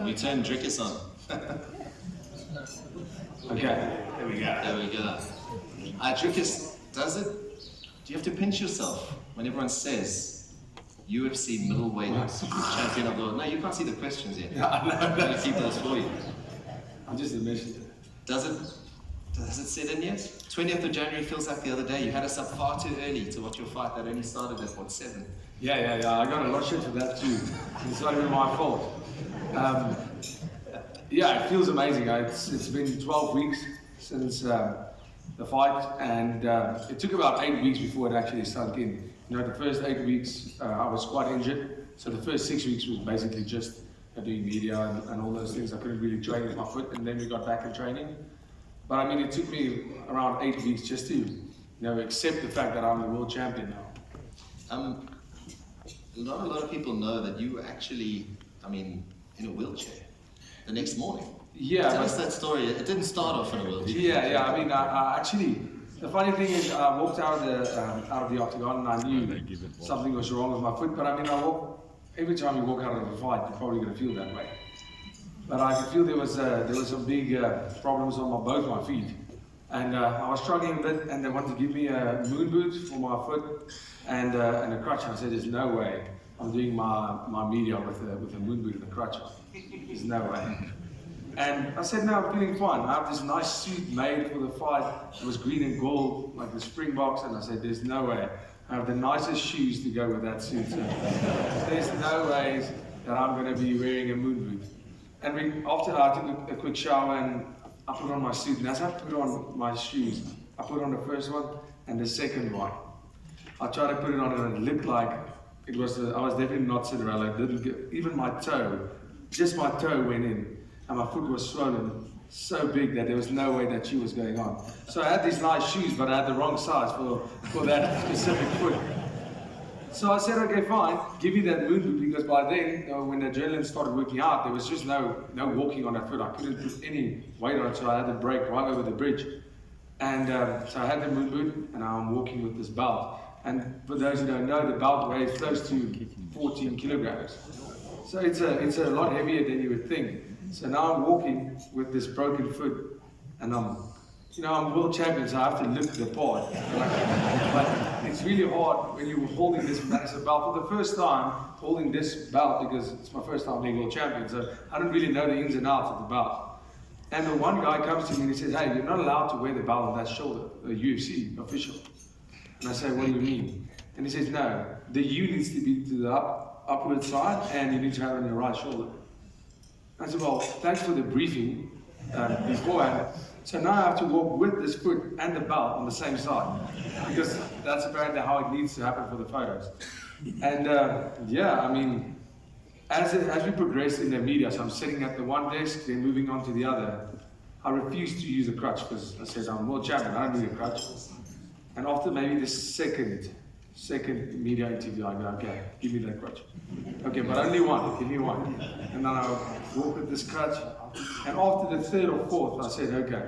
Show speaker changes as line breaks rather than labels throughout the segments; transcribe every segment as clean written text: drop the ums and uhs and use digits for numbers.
We turn Dricus on.
Okay, there we go.
There we go. Dricus, does it? Do you have to pinch yourself when everyone says UFC middleweight champion of the world? No, you can't see the questions yet. I'm going to keep those for you.
I'm just a messenger.
Does it set in yet? 20th of January feels like the other day. You had us up far too early to watch your fight that only started at what, 7?
Yeah. I got a lot of shit for that too. It's not even my fault. Yeah, it feels amazing. It's been 12 weeks since the fight, and it took about 8 weeks before it actually sunk in. You know, the first 8 weeks I was quite injured, so the first 6 weeks was basically just doing media and all those things. I couldn't really train with my foot, and then we got back in training. But I mean, it took me around 8 weeks just to, accept the fact that I'm the world champion now.
Not a lot of people know that you were actually, in a wheelchair the next morning.
Yeah.
Tell us that story. It didn't start off in a wheelchair.
Yeah. I mean, actually, the funny thing is, I walked out of the octagon and I knew something was wrong with my foot. But I mean, every time you walk out of a fight, you're probably going to feel that way. But I could feel there was some big problems on both my feet, and I was struggling a bit. And they wanted to give me a moon boot for my foot and a crutch. And I said, "There's no way I'm doing my media with a moon boot and a crutch on. There's no way." And I said, "No, I'm feeling fine. I have this nice suit made for the fight. It was green and gold, like the Springboks." And I said, "There's no way. I have the nicest shoes to go with that suit. So there's no ways that I'm going to be wearing a moon boot." And after that, I took a quick shower and I put on my suit. And as I put on my shoes, I put on the first one and the second one. I tried to put it on and it looked like it was. I was definitely not Cinderella. It didn't get, even my toe, just my toe went in, and my foot was swollen so big that there was no way that shoe was going on. So I had these nice shoes, but I had the wrong size for that specific foot. So I said, "Okay, fine, give me that moon boot," because by then, when the adrenaline started working out, there was just no walking on that foot. I couldn't put any weight on it, so I had to break right over the bridge. And so I had the moon boot, and now I'm walking with this belt. And for those who don't know, the belt weighs close to 14 kilograms. So it's a lot heavier than you would think. So now I'm walking with this broken foot, and I'm world champion, so I have to look the part. But it's really hard when you're holding this massive belt for the first time, holding this belt, because it's my first time being world champion, so I don't really know the ins and outs of the belt. And the one guy comes to me and he says, "Hey, you're not allowed to wear the belt on that shoulder, a UFC official." And I say, "What do you mean?" And he says, "No, the U needs to be to the upward side, and you need to have it on your right shoulder." I said, "Well, thanks for the briefing beforehand. So now I have to walk with this foot and the belt on the same side, because that's apparently how it needs to happen for the photos." And as we progress in the media, so I'm sitting at the one desk, then moving on to the other, I refuse to use a crutch because I said, "I'm world champion, I don't need a crutch." And after maybe the second media interview, I go, "Okay, give me that crutch." "Okay, but only one, give me one." And then I walk with this crutch. And after the third or fourth, I said, "Okay,"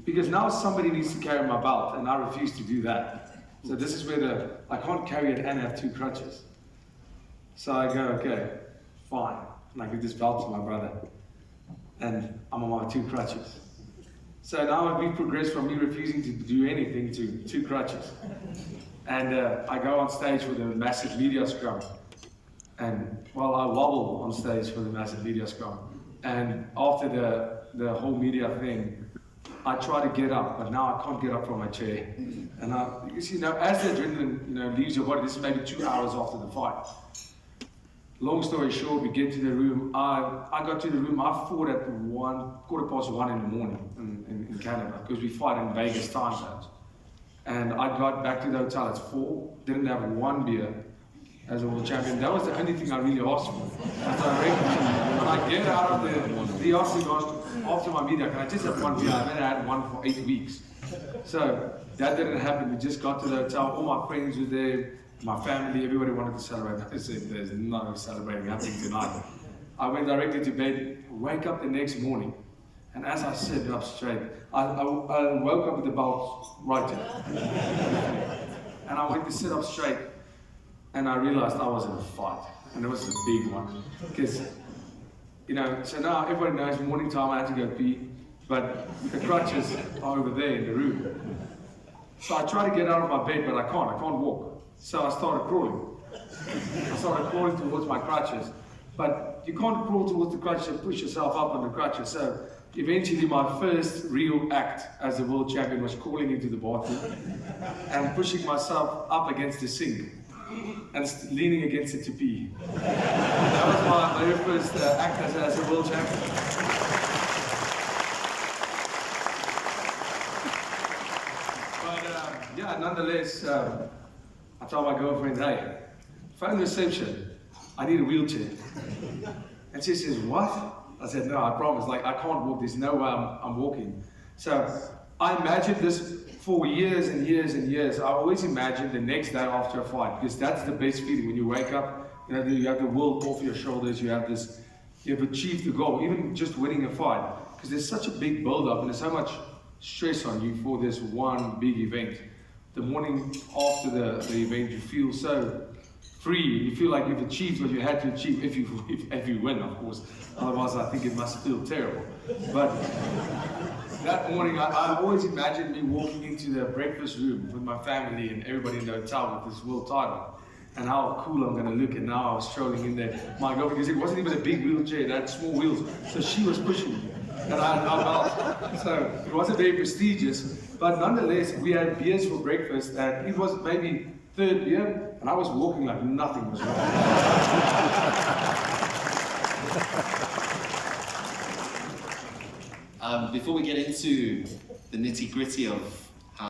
because now somebody needs to carry my belt, and I refuse to do that. So this is where I can't carry it and have 2 crutches. So I go, "Okay, fine." And I give this belt to my brother, and I'm on my 2 crutches. So now we've progressed from me refusing to do anything to 2 crutches. And I go on stage for the massive media scrum. And while I wobble on stage for the massive media scrum. And after the whole media thing, I try to get up, but now I can't get up from my chair. And as the adrenaline leaves your body, this is maybe 2 hours after the fight. Long story short, we get to the room. I got to the room. I fought at 1:15 in the morning in Canada, because we fight in Vegas time zones. And I got back to the hotel at 4. Didn't have one beer as a world champion. That was the only thing I really asked for. So when I get out of the octagon after my media, I just have one beer. I haven't had one for 8 weeks. So that didn't happen. We just got to the hotel. All my friends were there. My family, everybody wanted to celebrate. I said, "There's no celebrating happening tonight." I went directly to bed, wake up the next morning, and as I sit up straight, I woke up with the belt right here. And I went to sit up straight, and I realized I was in a fight, and it was a big one. Because You know, so now everybody knows morning time I had to go pee, but the crutches are over there in the room. So I try to get out of my bed, but I can't walk. So I started crawling. Towards my crutches. But you can't crawl towards the crutches and push yourself up on the crutches. So eventually my first real act as a world champion was crawling into the bathroom and pushing myself up against the sink and leaning against it to pee. That was my very first act as a world champion. But yeah, nonetheless, I told my girlfriend, hey, phone reception, I need a wheelchair. And she says, what? I said, no, I promise, like I can't walk, there's no way I'm walking. So I imagined this for years and years and years. I always imagined the next day after a fight, because that's the best feeling when you wake up, you know, you have the world off your shoulders, you have achieved the goal, even just winning a fight. Because there's such a big build-up and there's so much stress on you for this one big event. The morning after the event, you feel so free. You feel like you've achieved what you had to achieve if you win, of course. Otherwise, I think it must feel terrible. But that morning, I always imagined me walking into the breakfast room with my family and everybody in the hotel with this world title, and how cool I'm going to look. And now I was strolling in there. My girlfriend, because it wasn't even a big wheelchair, it had small wheels, so she was pushing me. And so it wasn't very prestigious, but nonetheless, we had beers for breakfast, and it was maybe third beer, and I was walking like nothing was wrong.
Before we get into the nitty-gritty of